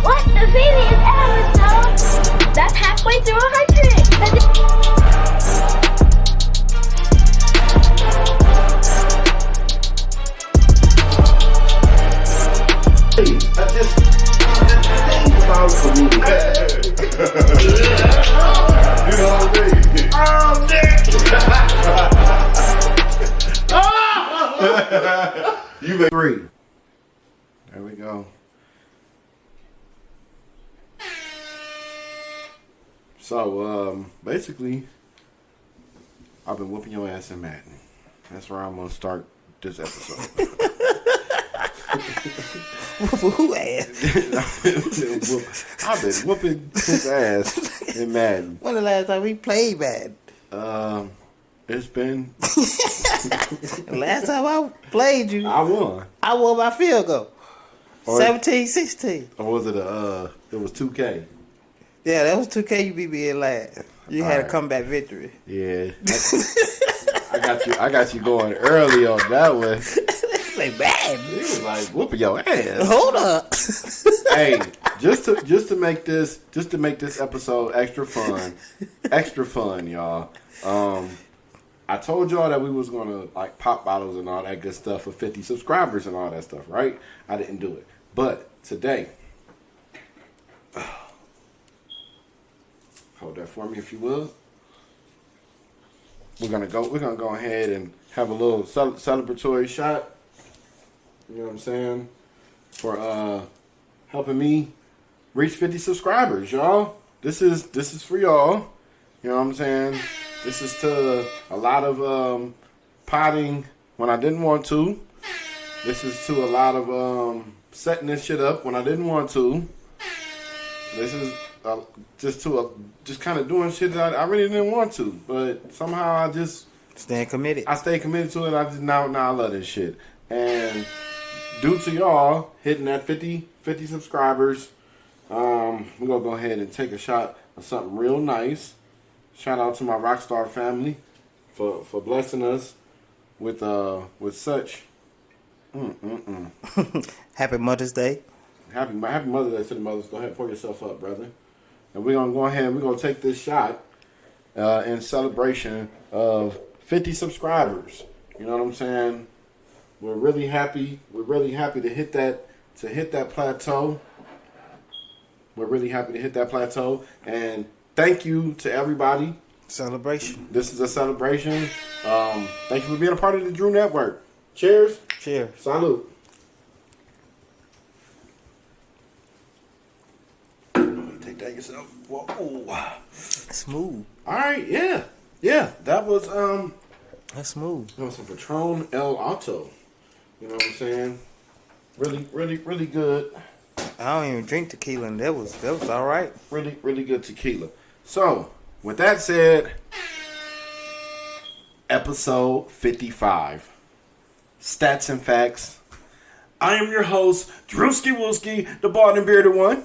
What? The previous episode? That's halfway through 100. You know what I mean? Oh, Nick! You make 3. There we go. So, basically, I've been whooping your ass in Madden. That's where I'm gonna start this episode. Who ass? I've been whooping his ass in Madden. When the last time we played Madden? It's been. The last time I played you, I won. I won by field goal. Or 17-16. Or was it it was 2K? Yeah, that was 2K. You beat me in last. You had Alright. a comeback victory. Yeah. I got you going early on that one. Say Madden. He was like whooping your ass. Hold up. Hey, just to make this episode extra fun, y'all. I told y'all that we was gonna like pop bottles and all that good stuff for 50 subscribers and all that stuff, right? I didn't do it, but today, hold that for me if you will. We're gonna go ahead and have a little celebratory shot. You know what I'm saying? For helping me reach 50 subscribers, y'all. This is for y'all. You know what I'm saying? This is to a lot of potting when I didn't want to. This is to a lot of setting this shit up when I didn't want to. This is just kind of doing shit that I really didn't want to, but somehow I just Staying committed. I stay committed to it. I just now I love this shit. And due to y'all hitting that 50 subscribers, we're gonna go ahead and take a shot of something real nice. Shout out to my Rockstar family for blessing us with such Happy Mother's Day. happy Mother's Day to the mothers. Go ahead, pour yourself up, brother. And we're gonna go ahead. We're gonna take this shot in celebration of 50 subscribers. You know what I'm saying? We're really happy. We're really happy to hit that plateau. We're really happy to hit that plateau. And thank you to everybody. Celebration. This is a celebration. Thank you for being a part of the Drew Network. Cheers. Cheers. Salute. Take that yourself. Whoa. Smooth. All right. Yeah. That was That's smooth. That was some Patron El Alto. You know what I'm saying? Really good. I don't even drink tequila, and that was all right. Really good tequila. So, with that said, episode 55. Stats and Facts. I am your host, DREWSKIWOOSKI, the bald and bearded one.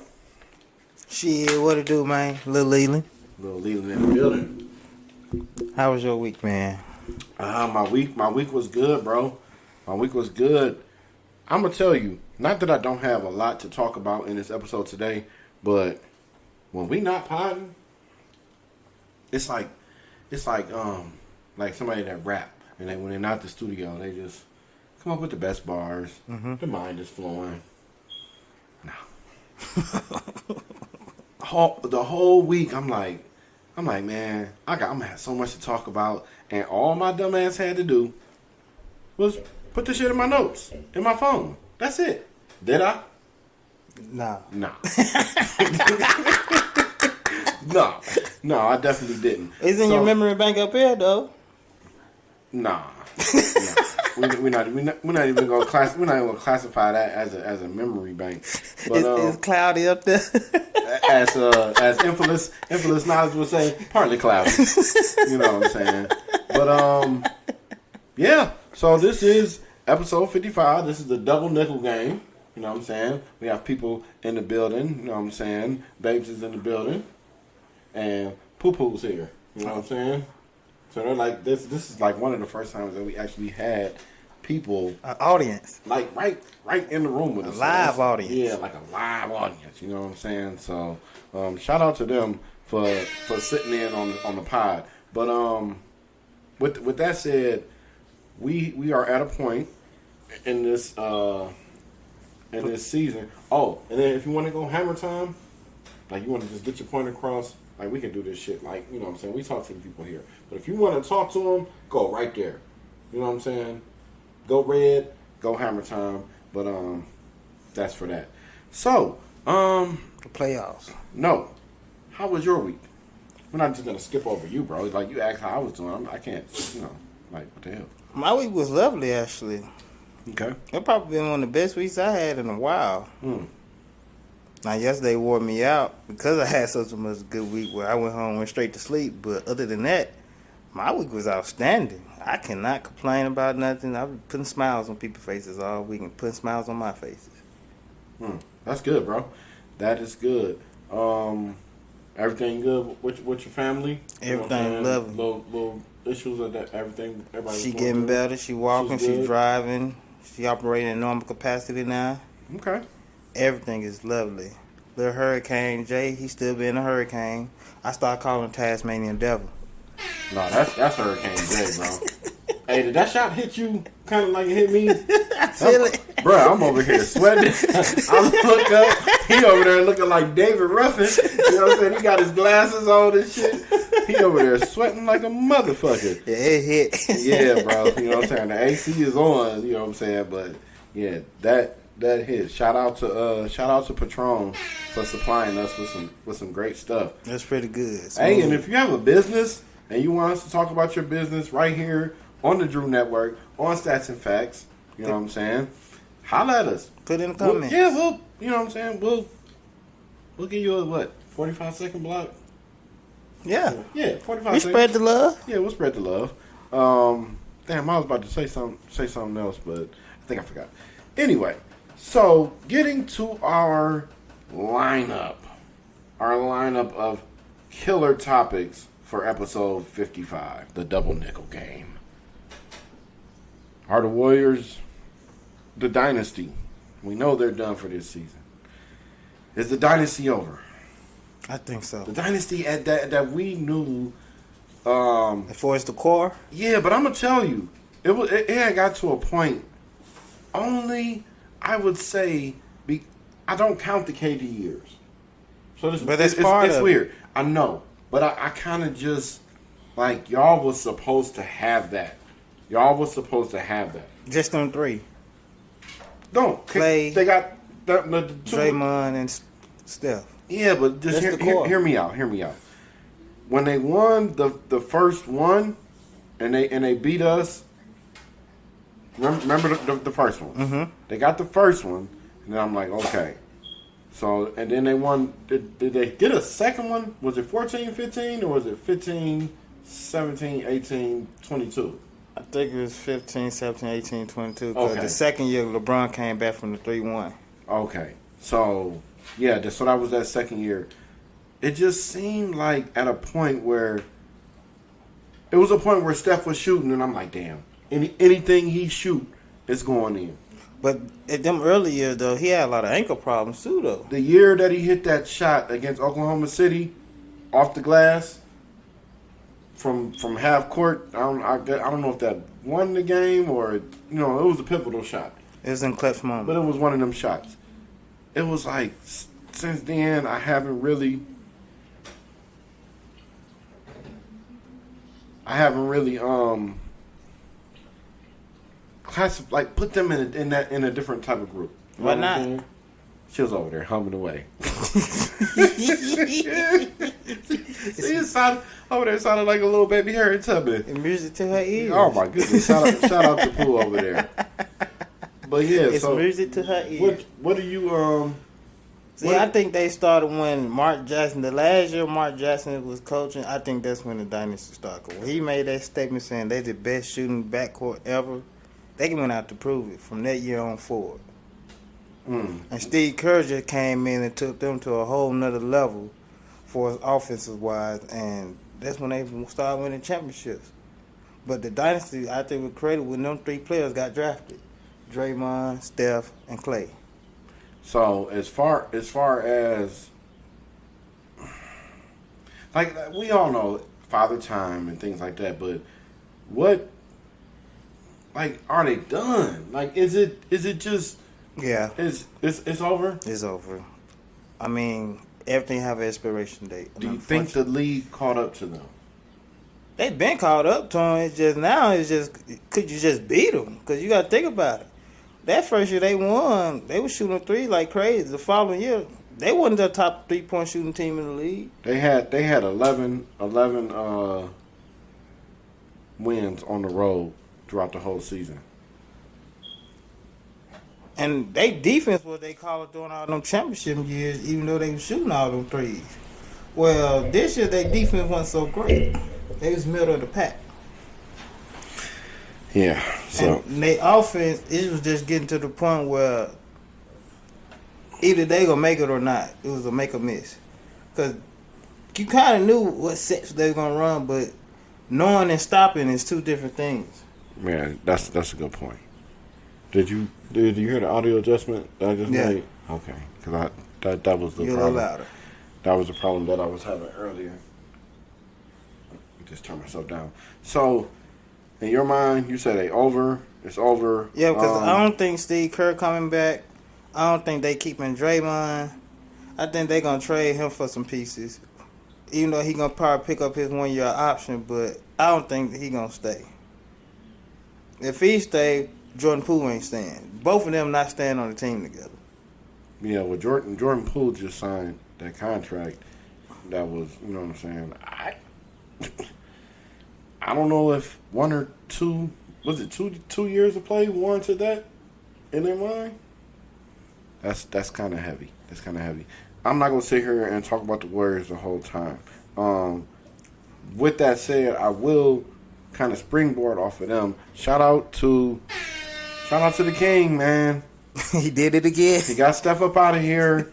Shit, what it do, man? Little Leland. Little Leland in the building. How was your week, man? My week was good, bro. My week was good. I'm gonna tell you, not that I don't have a lot to talk about in this episode today, but when we not potting, it's like somebody that rap, and when they're not at the studio, they just come up with the best bars. Mm-hmm. The mind is flowing. No. The whole week, I'm like, man, I'm gonna have so much to talk about, and all my dumb ass had to do was put the shit in my notes in my phone. That's it. Did I? Nah. No, I definitely didn't. It's in your memory bank up here, though. Nah. We're not even gonna classify that as a memory bank. But It's cloudy up there. as infamous knowledge would say, partly cloudy. You know what I'm saying? But yeah. So this is episode 55. This is the double nickel game. You know what I'm saying? We have people in the building. You know what I'm saying? Babes is in the building, and Poo Poo's here. You know what I'm saying? So they're like this is like one of the first times that we actually had people, An audience. like right in the room with us. Live audience. Yeah, like a live audience. You know what I'm saying? So shout out to them for sitting in on the pod. But with that said, we are at a point in this season. Oh, and then if you want to go hammer time, like you want to just get your point across, like we can do this shit. Like, you know what I'm saying? We talk to the people here. But if you want to talk to them, go right there. You know what I'm saying? Go red, go hammer time. But that's for that. So, The playoffs. no. How was your week? We're not just gonna skip over you, bro. Like you asked how I was doing. I can't, like what the hell? My week was lovely, actually. Okay. It probably been one of the best weeks I had in a while. Now, yesterday wore me out because I had such a much good week where I went straight to sleep. But other than that, my week was outstanding. I cannot complain about nothing. I've been putting smiles on people's faces all week and putting smiles on my faces. That's good, bro. That is good. Everything good with your family? Everything lovely. Little issues of that. Everything. Everybody. She getting better. She walking. She's good. She driving. She operating in normal capacity now. Okay. Everything is lovely. Little Hurricane Jay, he still being a hurricane. I start calling him Tasmanian Devil. No, that's Hurricane J, bro. Hey, did that shot hit you kind of like it hit me? I feel it. Bro, I'm over here sweating. I look up. He over there looking like David Ruffin. You know what I'm saying? He got his glasses on and shit. He over there sweating like a motherfucker. Yeah, it hit. Yeah, bro. You know what I'm saying? The AC is on. You know what I'm saying? But yeah, that hit. Shout out to Patron for supplying us with some great stuff. That's pretty good. Hey, and if you have a business and you want us to talk about your business right here on the Drew Network, on Statz and Factz, you know what I'm saying? Holla at us. Put in the comments. We'll, you know what I'm saying? We'll give you a 45-second block? Yeah. Yeah, 45 We seconds. spread the love. Yeah, we'll spread the love. Damn, I was about to say something else, but I think I forgot. Anyway, so getting to our lineup of killer topics for episode 55, the double nickel game. Are the Warriors the dynasty? We know they're done for this season. Is the dynasty over? I think so. The dynasty that we knew. For it's the core. Yeah, but I'm gonna tell you, it had got to a point. Only I would say, I don't count the KD years. So this, but that's part it's of weird. I know, but I kind of just like y'all was supposed to have that. Y'all was supposed to have that. Just them three. Don't Clay, they got the two, Draymond and Steph. Yeah, but just hear me out. Hear me out. When they won the first one, and they beat us. Remember the first one? Mm-hmm. They got the first one, and then I'm like, okay. So and then they won. Did they get a second one? Was it 14-15 or was it 15-17, 18-22? I think it was 15, 17, 18, 22. Because Okay. the second year, LeBron came back from the 3-1. Okay. So, yeah, so that was that second year. It just seemed like at a point where it was a point where Steph was shooting, and I'm like, damn, anything he shoot is going in. But at them early years, though, he had a lot of ankle problems, too, though. The year that he hit that shot against Oklahoma City off the glass from half court, I don't know if that won the game or, it was a pivotal shot. It was in clutch moment. But it was one of them shots. It was like, since then, I haven't really put them in a different type of group. You Why know what I'm not? saying? She was over there humming away. See, it sounded like a little baby Harriet Tubman. And music to her ears. Oh my goodness! Shout out to Pooh over there. But yeah, It's so music to her ears. what do you See, I think they started when Mark Jackson, the last year Mark Jackson was coaching, I think that's when the dynasty started. When he made that statement saying they the best shooting backcourt ever, they went out to prove it from that year on forward. And Steve Kerr just came in and took them to a whole nother level for offensive wise, and that's when they started winning championships. But the dynasty, I think, was created when them 3 players got drafted: Draymond, Steph, and Clay. So as far as like we all know Father Time and things like that, but what like are they done? Like is it just Yeah, it's over? it's over. I mean, everything have an expiration date. Do you think the league caught up to them? They've been caught up to them? It's just now. It's just could you just beat them? Because you got to think about it. That first year they won, they were shooting 3 like crazy. The following year, they wasn't the top 3-point shooting team in the league. They had 11 wins on the road throughout the whole season. And they defense was they call it during all them championship years, even though they was shooting all them threes. Well, this year their defense wasn't so great. They was middle of the pack. Yeah. So And their offense, it was just getting to the point where either they gonna make it or not. It was a make or miss. Because you kind of knew what sets they were gonna run, but knowing and stopping is 2 different things. man, that's a good point. Did you hear the audio adjustment that I just made? Okay, because that was the You're a problem. little louder. That was the problem that I was having earlier. Just turn myself down. So, in your mind, you said it's over. Yeah, because I don't think Steve Kerr coming back. I don't think they keeping Draymond. I think they gonna trade him for some pieces. Even though he gonna probably pick up his 1-year option, but I don't think he gonna stay. If he stay, Jordan Poole ain't staying. Both of them not staying on the team together. Yeah, well, Jordan Poole just signed that contract. That was, you know what I'm saying. I don't know if 1 or 2 was it 2 years of play warranted that in their mind. That's kind of heavy. That's kind of heavy. I'm not gonna sit here and talk about the Warriors the whole time. With that said, I will kind of springboard off of them. Shout out to the King, man. He did it again. He got Steph up out of here.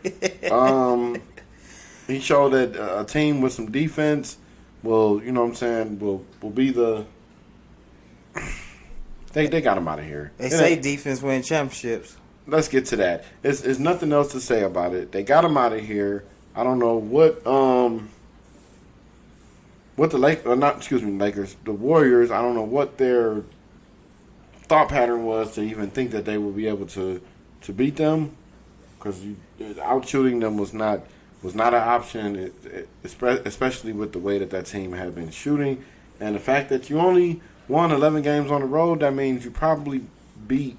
He showed that a team with some defense will, you know what I'm saying, will be the. They got him out of here. They say defense win championships. Let's get to that. There's nothing else to say about it. They got him out of here. I don't know what the Lakers, the Warriors. I don't know what their thought pattern was to even think that they would be able to beat them, because out shooting them was not an option, especially with the way that team had been shooting, and the fact that you only won 11 games on the road. That means you probably beat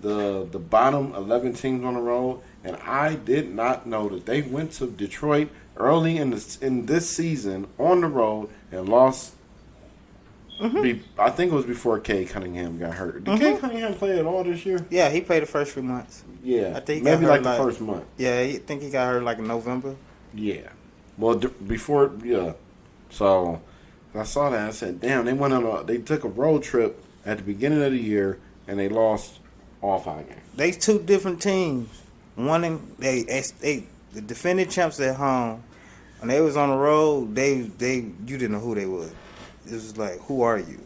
the bottom 11 teams on the road. And I did not know that they went to Detroit early in this season on the road and lost. Mm-hmm. I think it was before Kay Cunningham got hurt. Did Kay Cunningham play at all this year? Yeah, he played the first few months. Yeah, I think he maybe got hurt like the first month. Yeah, I think he got hurt like in November. Yeah, well, before, yeah. So I saw that. I said, "Damn!" They took a road trip at the beginning of the year and they lost all 5 games. They 2 different teams. They the defending champs at home. When they was on the road, you didn't know who they was. It was like, who are you?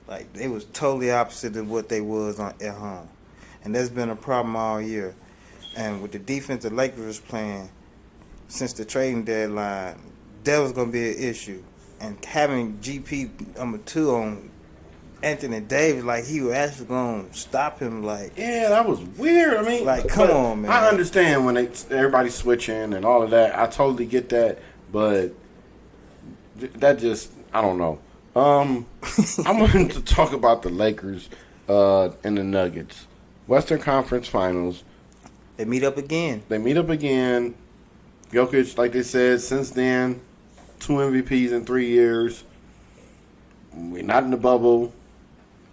Like, they was totally opposite of what they was at home. And that's been a problem all year. And with the defense the Lakers was playing since the trading deadline, that was going to be an issue. And having GP number 2 on Anthony Davis, like, he was actually going to stop him. Like, yeah, that was weird. I mean, like, come on, man. I understand when everybody's switching and all of that. I totally get that. But that just, I don't know. I wanted to talk about the Lakers and the Nuggets. Western Conference Finals. They meet up again. Jokic, like they said, since then, 2 MVPs in 3 years. We're not in the bubble.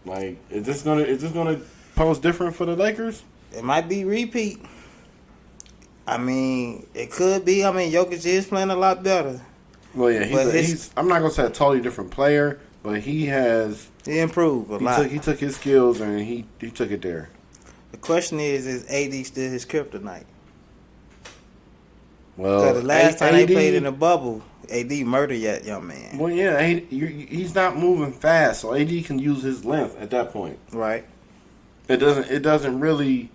Like, is this gonna pose different for the Lakers? It might be repeat. I mean, it could be. I mean, Jokic is playing a lot better. Well, yeah, he's I'm not gonna say a totally different player, but he improved a lot. He took his skills and he took it there. The question is AD still his kryptonite? Well, the last time they AD played in the bubble, AD murdered that young man. Well, yeah, he's not moving fast, so AD can use his length at that point. Right. It doesn't really,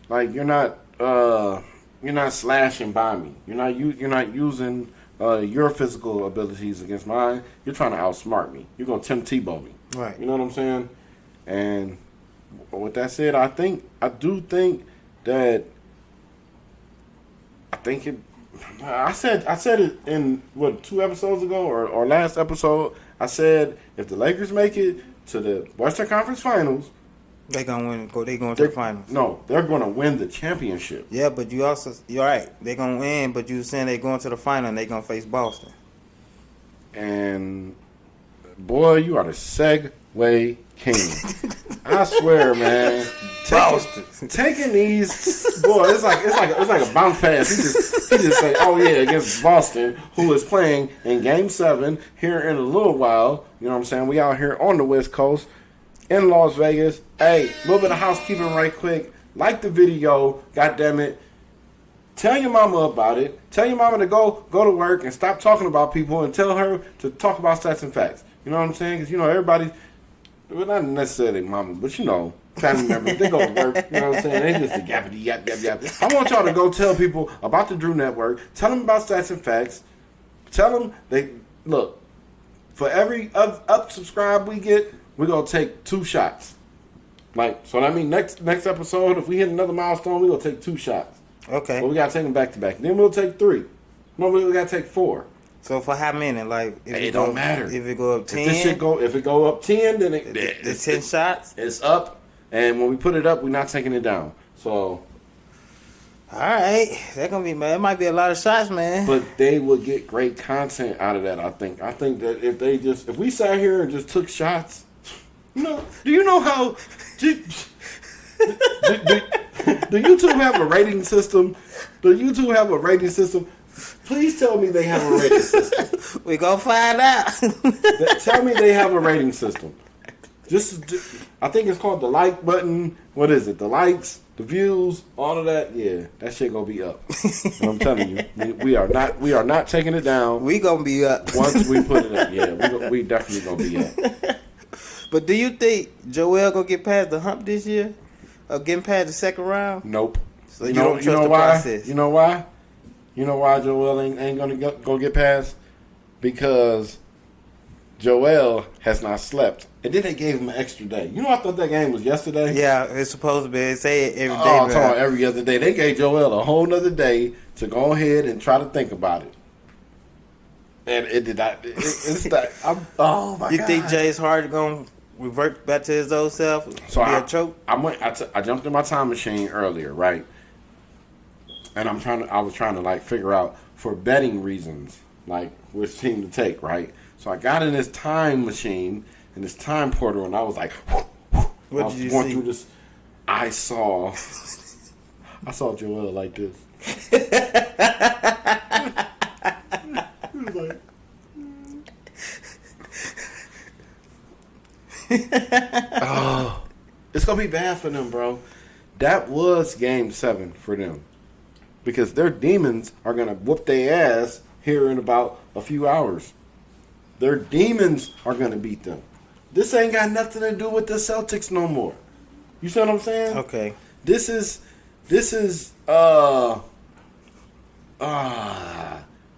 like, you're not slashing by me. You're not using your physical abilities against mine. You're trying to outsmart me. You're gonna Tim Tebow me. Right. You know what I'm saying? And with that said, I do think that I said it in 2 episodes ago or last episode. I said if the Lakers make it to the Western Conference Finals, they gonna win. They going to the finals. No, they're gonna win the championship. Yeah, but you're right. They gonna win, but you saying they going to the final and they gonna face Boston. And boy, you are the segue king. I swear, man. Taking these, boy, it's like a bounce pass. He just say, oh yeah, against Boston, who is playing in Game 7 here in a little while. You know what I'm saying? We out here on the West Coast in Las Vegas. Hey, a little bit of housekeeping right quick. Like the video, goddammit. Tell your mama about it. Tell your mama to go to work and stop talking about people and tell her to talk about stats and facts. You know what I'm saying? Because, everybody, well, not necessarily mama, but, family members, they go to work. You know what I'm saying? They just a yappity yap yap yap. I want y'all to go tell people about the Drew Network. Tell them about stats and facts. Tell them, look, for every up subscribe we get, we're going to take 2 shots. So that means next episode, if we hit another milestone, we're going to take 2 shots. Okay. But we got to take them back to back. Then we'll take 3. No, we got to take 4. So for how many? It don't matter. If it go up 10? If it go up 10, then the 10 shots? It's up. And when we put it up, we're not taking it down. So. All right. That's going to be, man. It might be a lot of shots, man. But they would get great content out of that, I think. I think that if we sat here and just took shots, do you know how... Do YouTube have a rating system? Do YouTube have a rating system? Please tell me they have a rating system. We gonna find out. Tell me they have a rating system. I think it's called the like button. What is it? The likes, the views, all of that. Yeah, that shit gonna be up. And I'm telling you, we are not taking it down. We gonna be up once we put it up. Yeah, we definitely gonna be up. But do you think Joel gonna get past the hump this year? Or getting past the second round? Nope. So you don't trust the why? process? You know why? You know why Joel ain't gonna go get past? Because Joel has not slept. And then they gave him an extra day. I thought that game was yesterday. Yeah, it's supposed to be. They say it every day. Oh, I'm talking about every other day. They gave Joel a whole nother day to go ahead and try to think about it. And it did not. It's that. Oh my God. You think Jay's Harden gonna revert back to his old self? So be a choke? I jumped in my time machine earlier, right? And I was trying to figure out for betting reasons, which team to take, right? So I got in this time machine in this time portal, and I was like, what did you see? Through this, I saw Joel like this. He was like, oh, it's gonna be bad for them, bro. That was Game 7 for them because their demons are gonna whoop their ass here in about a few hours. Their demons are gonna beat them. This ain't got nothing to do with the Celtics no more. You see what I'm saying? Okay. This is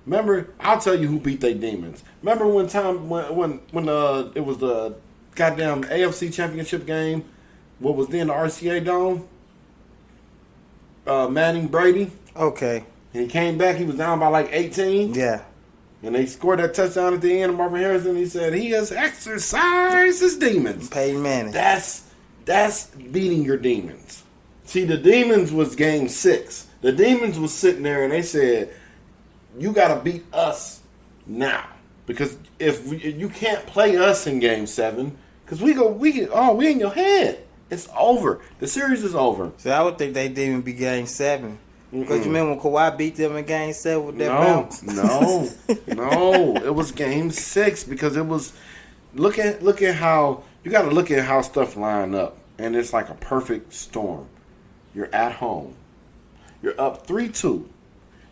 remember, I'll tell you who beat their demons. Remember when it was the goddamn AFC Championship game? What was then the RCA Dome? Manning Brady. Okay. And he came back. He was down by 18. Yeah. And they scored that touchdown at the end of Marvin Harrison. He said he has exercised his demons. Peyton Manning. That's beating your demons. See, the demons was Game 6. The demons was sitting there and they said, "You got to beat us now because if you can't play us in Game 7, because we in your head. It's over. The series is over." So I would think they didn't even be Game 7. Because you remember when Kawhi beat them in Game 7 with that bounce? No. It was Game 6 because it was. Look at how you got to look at how stuff line up, and it's like a perfect storm. You're at home. You're up 3-2.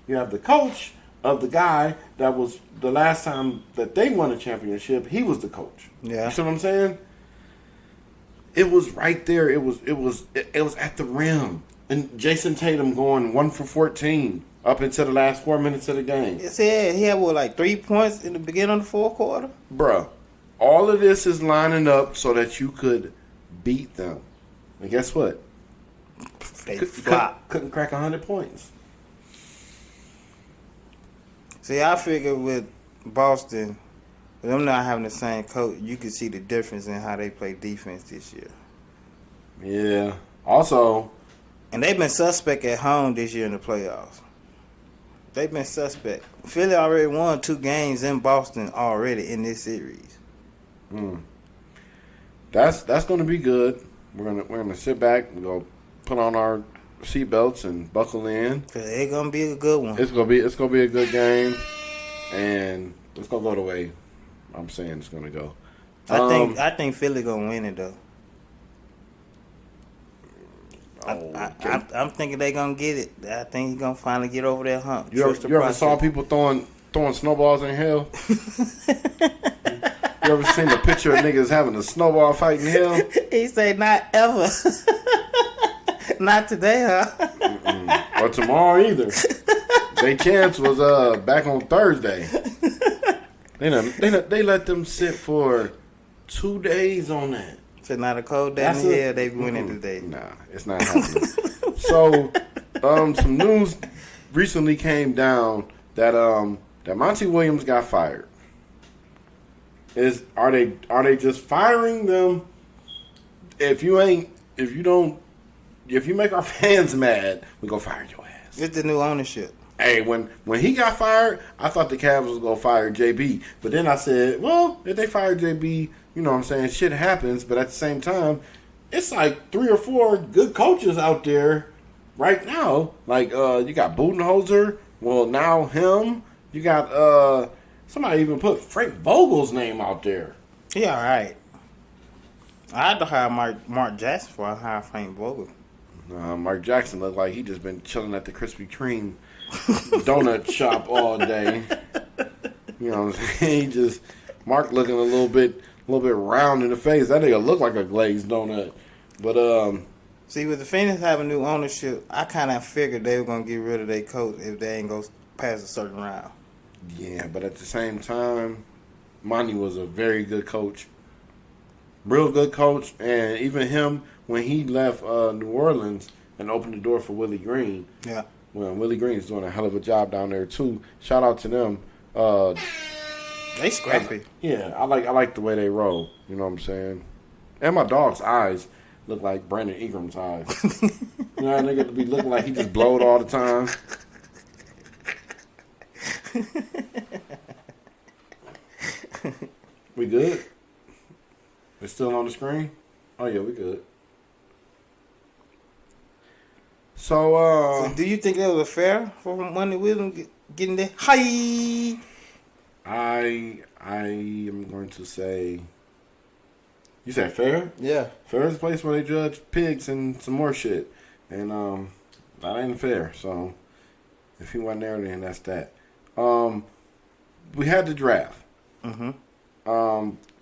You have the coach of the guy that was the last time that they won a championship. He was the coach. Yeah. You see what I'm saying? It was right there. It was at the rim. And Jason Tatum going 1 for 14 up into the last 4 minutes of the game. He had what, like 3 points in the beginning of the fourth quarter? Bruh, all of this is lining up so that you could beat them. And guess what? They flopped. Couldn't crack 100 points. See, I figured with Boston, with them not having the same coach, you could see the difference in how they play defense this year. Yeah. Also, and they've been suspect at home this year in the playoffs. They've been suspect. Philly already won 2 games in Boston already in this series. That's going to be good. We're gonna sit back. We're gonna put on our seatbelts and buckle in. It's gonna be a good one. It's gonna be a good game, and it's gonna go the way I'm saying it's gonna go. I think Philly gonna win it though. Okay. I'm thinking they gonna get it. I think he's gonna finally get over that hump. You ever saw people throwing snowballs in hell? You ever seen a picture of niggas having a snowball fight in hell? He say not ever. Not today, huh? Or tomorrow either. Their chance was back on Thursday. They let them sit for 2 days on that. So not a cold day in hell, they winning today. Nah, it's not happening. So, some news recently came down that Monty Williams got fired. Are they just firing them? If you make our fans mad, we gonna fire your ass. It's the new ownership. Hey, when he got fired, I thought the Cavs was gonna fire JB, but then I said, well, if they fire JB, you know what I'm saying, shit happens. But at the same time, it's like 3 or 4 good coaches out there right now. Like you got Budenholzer. Well, now him. You got somebody even put Frank Vogel's name out there. He all right. I had to hire Mark Jackson before I hired Frank Vogel. Mark Jackson looked like he just been chilling at the Krispy Kreme donut shop all day. You know what I'm saying? Mark looking a little bit round in the face. That nigga look like a glazed donut. But see, with the Phoenix having new ownership, I kind of figured they were gonna get rid of their coach if they ain't go past a certain round. Yeah, but at the same time, Monty was a very good coach. Real good coach. And even him, when he left New Orleans and opened the door for Willie Green. Yeah. Well, Willie Green's doing a hell of a job down there, too. Shout out to them. They scrappy. Yeah, I like the way they roll. You know what I'm saying? And my dog's eyes look like Brandon Ingram's eyes. You know, that nigga be looking like he just blowed all the time. We good? It's still on the screen? Oh, yeah, we good. So do you think that was fair for Monty Williams getting there? Hi. I am going to say. You said fair? Yeah. Fair is a place where they judge pigs and some more shit, and that ain't fair. So if he wasn't there, then that's that. We had the draft. Mm-hmm.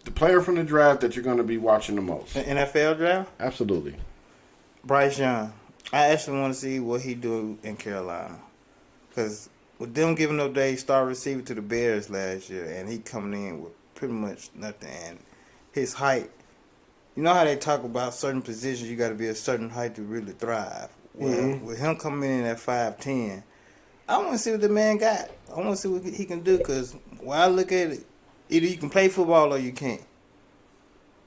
The player from the draft that you're going to be watching the most. The NFL draft? Absolutely. Bryce Young. I actually want to see what he do in Carolina. Because with them giving up their star receiver to the Bears last year, and he coming in with pretty much nothing, and his height. You know how they talk about certain positions, you got to be a certain height to really thrive. Well, with him coming in at 5'10", I want to see what the man got. I want to see what he can do, because when I look at it, either you can play football or you can't.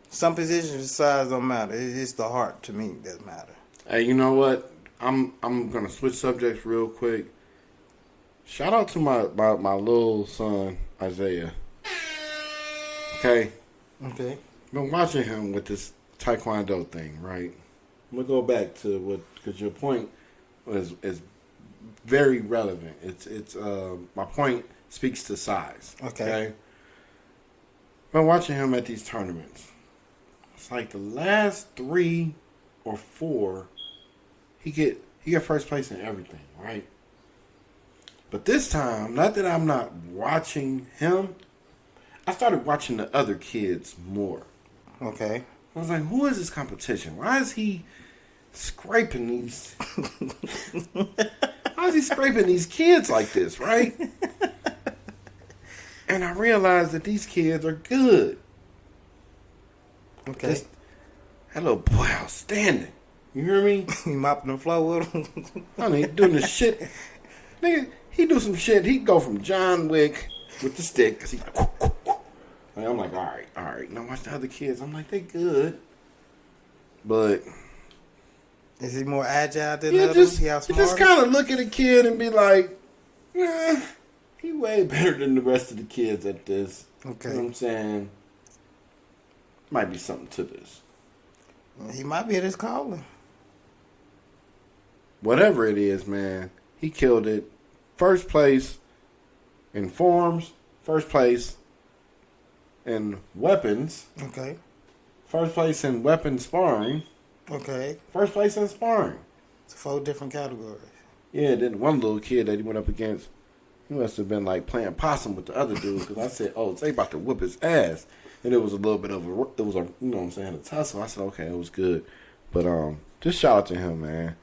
Some positions, size don't matter. It's the heart, to me, that matter. Hey, you know what? I'm gonna switch subjects real quick. Shout out to my little son Isaiah. Okay. Been watching him with this Taekwondo thing, right? I'm gonna go back to because your point is very relevant. It's my point speaks to size. Okay. Been watching him at these tournaments. It's like the last 3 or 4. He get first place in everything, right? But this time, not that I'm not watching him, I started watching the other kids more. Okay. I was like, who is this competition? Why is he scraping these? Why is he scraping these kids like this, right? And I realized that these kids are good. Okay. That little boy outstanding. You hear me? You mopping the floor with him? Honey, doing the shit. Nigga, he do some shit. He go from John Wick with the stick. Cause he's like, whoo, whoo, whoo. And I'm like, all right. Now watch the other kids. I'm like, they good. But Is he more agile than you others? just kind of look at a kid and be like, he way better than the rest of the kids at this. Okay. You know what I'm saying? Might be something to this. He might be at his calling. Whatever it is, man, he killed it. First place in forms. First place in weapons. Okay. First place in weapon sparring. Okay. First place in sparring. It's 4 different categories. Yeah, then one little kid that he went up against, he must have been like playing possum with the other dude, because I said, oh, they about to whoop his ass. And it was a little bit of a, you know what I'm saying, a tussle. I said, okay, it was good. But just shout out to him, man.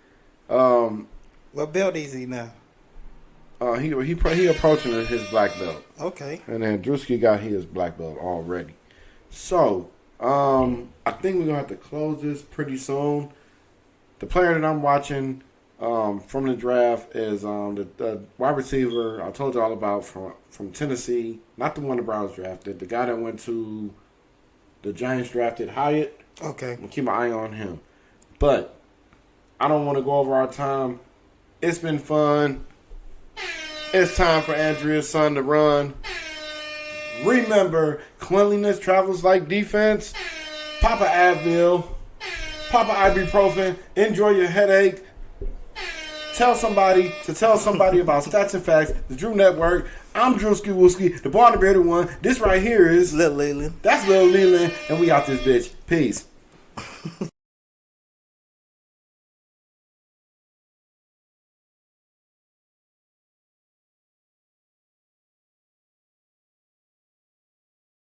What belt is he now? He approaching his black belt. Okay. And then Drewski got his black belt already. So, I think we're going to have to close this pretty soon. The player that I'm watching from the draft is the wide receiver I told you all about from Tennessee. Not the one the Browns drafted. The guy that went to the Giants drafted, Hyatt. Okay. I'm going to keep my eye on him. But I don't want to go over our time. It's been fun. It's time for Andrea's son to run. Remember, cleanliness travels like defense. Papa Advil. Papa ibuprofen. Enjoy your headache. Tell somebody to tell somebody about Statz and Factz, the Drew Network. I'm DREWSKIWOOSKI, the born and bearded one. This right here is Little Leland. That's Little Leland, and we out this bitch. Peace.